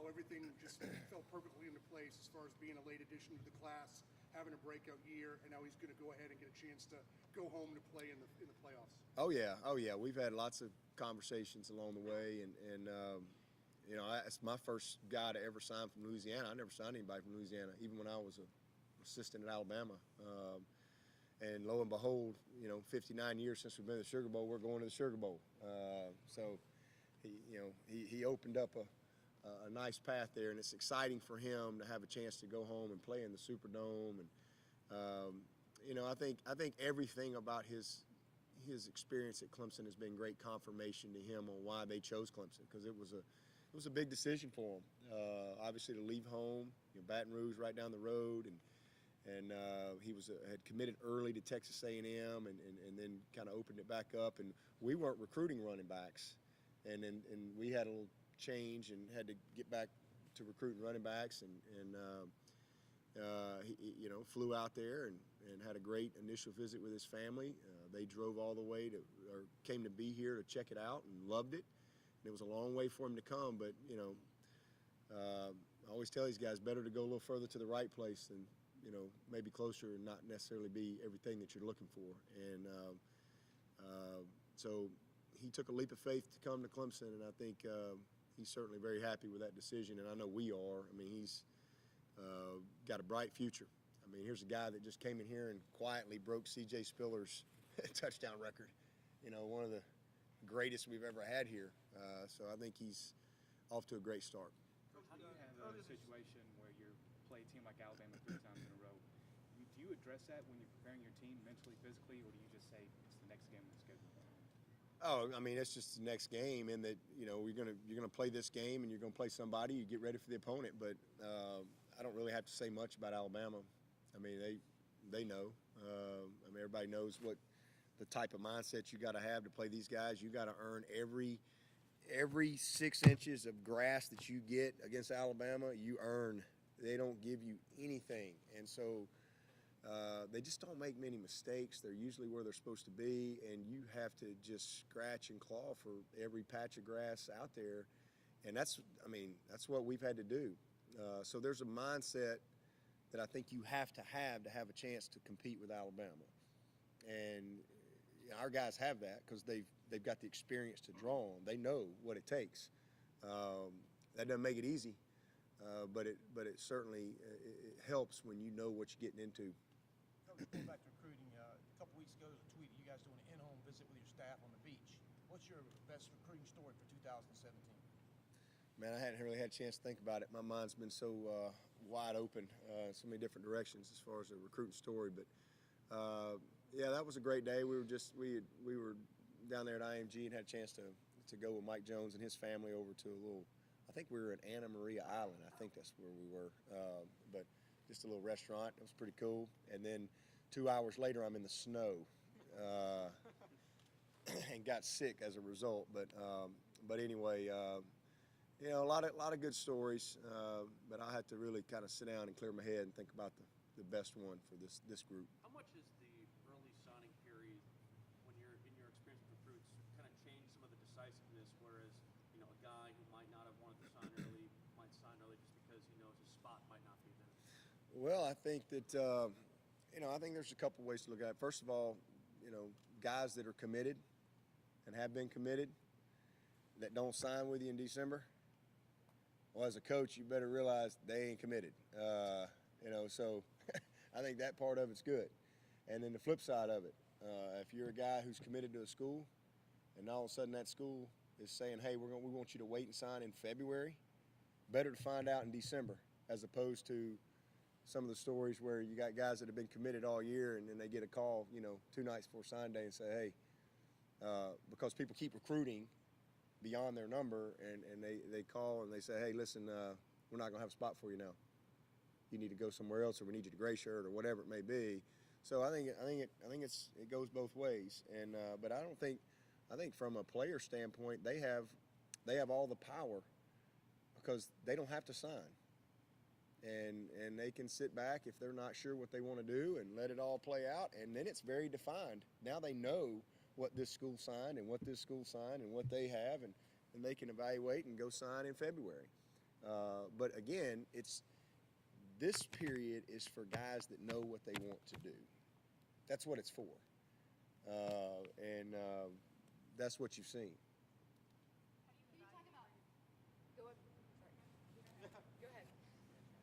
everything just fell perfectly into place as far as being a late addition to the class, having a breakout year, and now he's going to go ahead and get a chance to go home to play in the playoffs. Oh yeah. We've had lots of conversations along the way, and you know, it's my first guy to ever sign from Louisiana. I never signed anybody from Louisiana, even when I was an assistant at Alabama. And lo and behold, you know, 59 years since we've been to the Sugar Bowl, we're going to the Sugar Bowl. So he opened up a nice path there, and it's exciting for him to have a chance to go home and play in the Superdome. And you know, I think everything about his experience at Clemson has been great confirmation to him on why they chose Clemson, because it was a big decision for him. Obviously, to leave home, you know, Baton Rouge right down the road, and he had committed early to Texas A&M, and then kind of opened it back up. And we weren't recruiting running backs, and we had a little change and had to get back to recruiting running backs, and he, you know, flew out there and had a great initial visit with his family. They drove all the way came to be here to check it out and loved it. And it was a long way for him to come, but you know, I always tell these guys, better to go a little further to the right place than, you know, maybe closer and not necessarily be everything that you're looking for. And so he took a leap of faith to come to Clemson, and I think he's certainly very happy with that decision, and I know we are. I mean, he's got a bright future. I mean, here's a guy that just came in here and quietly broke C.J. Spiller's touchdown record. You know, one of the greatest we've ever had here. So I think he's off to a great start. How do you have a situation where you play a team like Alabama 3 times in a row? Do you address that when you're preparing your team mentally, physically, or do you just say it's the next game on the schedule? Oh, I mean, it's just the next game, in that, you know, you're gonna play this game and you're gonna play somebody. You get ready for the opponent, but I don't really have to say much about Alabama. I mean, they know. I mean, everybody knows what the type of mindset you got to have to play these guys. You got to earn every 6 inches of grass that you get against Alabama. You earn. They don't give you anything, and so they just don't make many mistakes. They're usually where they're supposed to be, and you have to just scratch and claw for every patch of grass out there, and that's what we've had to do. So there's a mindset that I think you have to have a chance to compete with Alabama, and our guys have that because they've got the experience to draw on. They know what it takes. That doesn't make it easy, but it certainly it helps when you know what you're getting into. Going back to recruiting, a couple weeks ago there was a tweet of you guys doing an in-home visit with your staff on the beach. What's your best recruiting story for 2017? Man, I hadn't really had a chance to think about it. My mind's been so wide open, so many different directions as far as the recruiting story. But yeah, that was a great day. We were down there at IMG and had a chance to go with Mike Jones and his family over to a little. I think we were at Anna Maria Island. I think that's where we were. But just a little restaurant. It was pretty cool. And then 2 hours later, I'm in the snow and got sick as a result. But anyway. You know, a lot of good stories, but I had to really kind of sit down and clear my head and think about the best one for this group. How much is the early signing period, when you're in your experience with recruits, kind of change some of the decisiveness, whereas, you know, a guy who might not have wanted to sign early might sign early just because he knows his spot might not be there? Well, I think that, you know, I think there's a couple ways to look at it. First of all, you know, guys that are committed and have been committed that don't sign with you in December, well, as a coach, you better realize they ain't committed. You know, so I think that part of it's good. And then the flip side of it, if you're a guy who's committed to a school, and all of a sudden that school is saying, hey, we want you to wait and sign in February, better to find out in December, as opposed to some of the stories where you got guys that have been committed all year and then they get a call, you know, 2 nights before sign day and say, hey, because people keep recruiting beyond their number, and they call and they say, hey, listen, we're not going to have a spot for you now. You need to go somewhere else, or we need you to gray shirt, or whatever it may be. So I think it goes both ways. And but I think from a player standpoint, they have all the power because they don't have to sign, and they can sit back if they're not sure what they want to do and let it all play out, and then it's very defined. Now they know what this school signed and what this school signed and what they have, and they can evaluate and go sign in February. But again, this period is for guys that know what they want to do. That's what it's for. And that's what you've seen. Can you talk about? Go ahead. Sorry. Go ahead.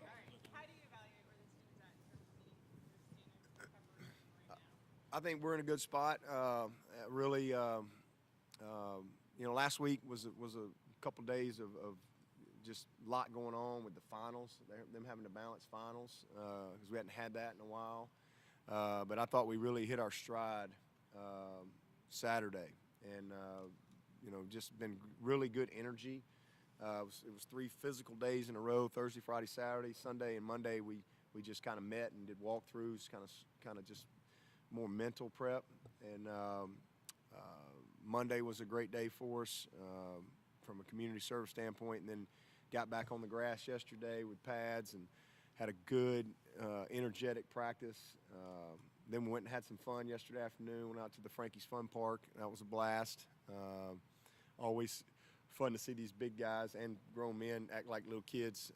All right. How do you evaluate where this team is at in terms of meeting your standards of preparation right now? I think we're in a good spot. Really, last week was a couple days of just a lot going on with the finals, them having to balance finals because we hadn't had that in a while. But I thought we really hit our stride Saturday, and just been really good energy. It was 3 physical days in a row: Thursday, Friday, Saturday, Sunday, and Monday. We just kind of met and did walkthroughs, kind of just more mental prep. And Monday was a great day for us from a community service standpoint, and then got back on the grass yesterday with pads and had a good, energetic practice. Then we went and had some fun yesterday afternoon, went out to the Frankie's Fun Park. That was a blast. Always fun to see these big guys and grown men act like little kids,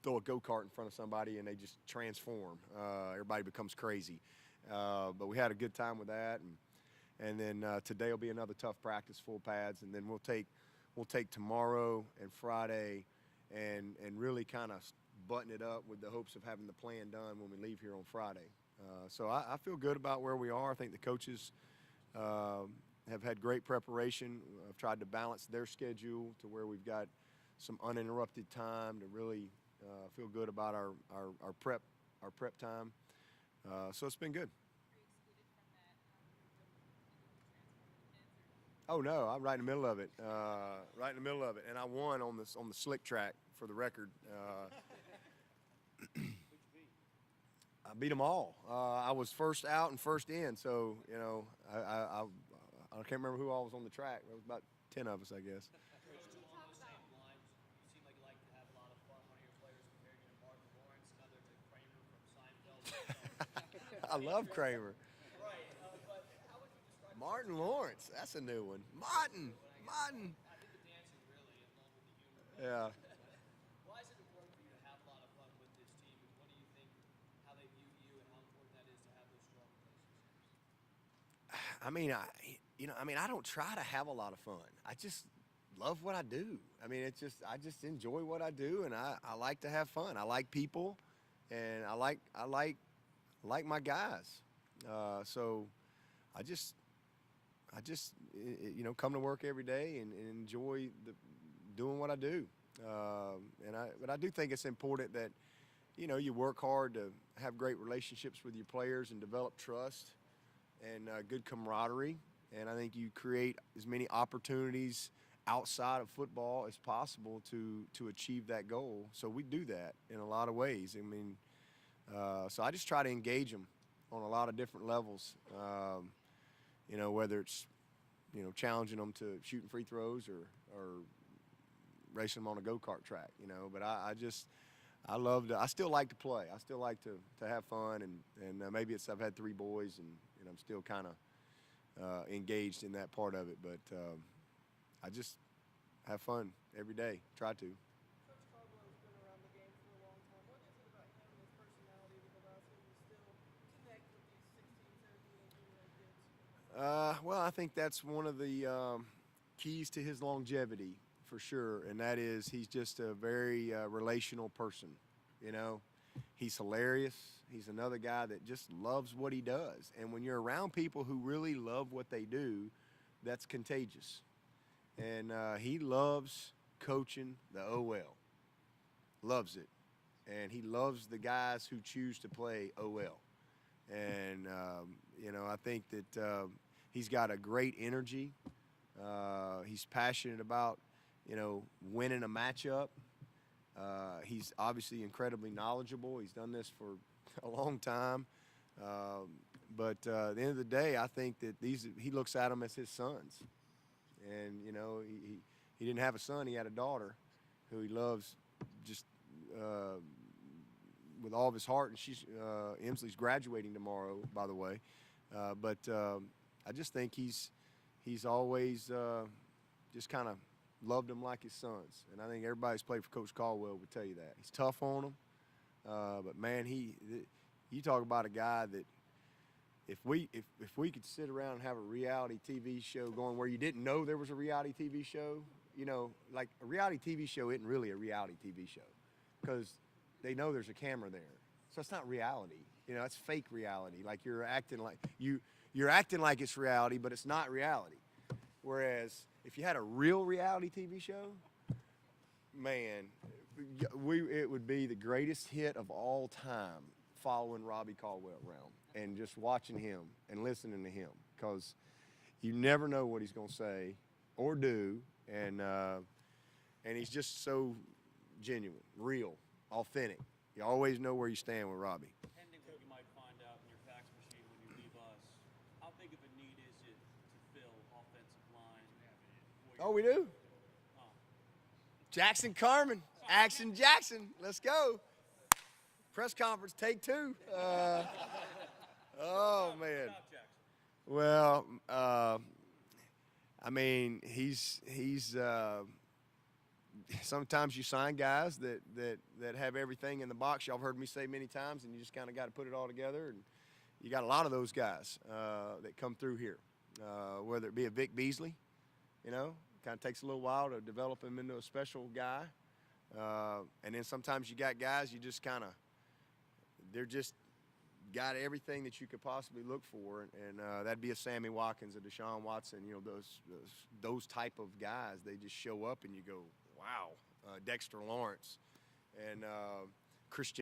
throw a go-kart in front of somebody and they just transform. Everybody becomes crazy. But we had a good time with that. And then today will be another tough practice, full pads, and then we'll take tomorrow and Friday and really kind of button it up with the hopes of having the plan done when we leave here on Friday. So I feel good about where we are. I think the coaches have had great preparation. I've tried to balance their schedule to where we've got some uninterrupted time to really feel good about our prep time. So it's been good. Oh no, I'm right in the middle of it. Right in the middle of it, and I won on the slick track for the record. I beat them all. I was first out and first in, so I can't remember who all was on the track. There was about 10 of us, I guess. Along those same lines, you seem like you like to have a lot of fun. One of your players compared you to Martin Lawrence, another to Kramer from Seinfeld. I love Kramer. Right, but how would you describe Martin Lawrence, that's a new one. Martin. I think the dancing really, along with the humor. Yeah. Why is it important for you to have a lot of fun with this team, and what do you think, how they view you, and how important that is to have those strong relationships? I don't try to have a lot of fun. I just love what I do. I just enjoy what I do, and I like to have fun. I like people, and I like my guys. So I just come to work every day and enjoy doing what I do. But I do think it's important that you work hard to have great relationships with your players and develop trust and good camaraderie. And I think you create as many opportunities outside of football as possible to achieve that goal. So we do that in a lot of ways. So I just try to engage them on a lot of different levels. Whether it's challenging them to shooting free throws or racing them on a go-kart track. But I still like to play. I still like to have fun, and maybe I've had 3 boys and I'm still kind of engaged in that part of it. But I just have fun every day. Try to. Coach Caldwell's been around the game for a long time. What is it about him and his personality that allows him to still connect with these 16, 17, 18-year-old kids? Well, I think that's one of the keys to his longevity, for sure, and that is he's just a very relational person. He's hilarious. He's another guy that just loves what he does. And when you're around people who really love what they do, that's contagious. And he loves coaching the OL. Loves it. And he loves the guys who choose to play OL. And, I think that he's got a great energy. He's passionate about, winning a matchup. He's obviously incredibly knowledgeable. He's done this for a long time. But at the end of the day, I think that he looks at them as his sons. And, he didn't have a son. He had a daughter who he loves just with all of his heart. And Emsley's graduating tomorrow, by the way. But I just think he's always just kind of loved him like his sons. And I think everybody who's played for Coach Caldwell would tell you that. He's tough on them. But, man, you talk about a guy that if we could sit around and have a reality TV show going where you didn't know there was a reality TV show, you know, like a reality TV show isn't really a reality TV show because they know there's a camera there. So it's not reality. You know, it's fake reality. Like you're acting like it's reality, but it's not reality. Whereas if you had a real reality TV show, man, it would be the greatest hit of all time following Robbie Caldwell around and just watching him and listening to him because you never know what he's going to say or do, and he's just so genuine, real, authentic. You always know where you stand with Robbie. Pending what you might find out in your fax machine when you leave us, how big of a need is it to fill offensive line? Oh, we do? Jackson Carmen, Action Jackson, let's go. Press conference, take two. Oh, man. Well, I mean, he's sometimes you sign guys that have everything in the box. Y'all have heard me say many times, and you just kind of got to put it all together. And you got a lot of those guys that come through here, whether it be a Vic Beasley, you know, kind of takes a little while to develop him into a special guy. And then sometimes you got guys you just kind of, they're just got everything that you could possibly look for, and that'd be a Sammy Watkins, a Deshaun Watson, you know, those type of guys. They just show up and you go, wow. Dexter Lawrence and Christian.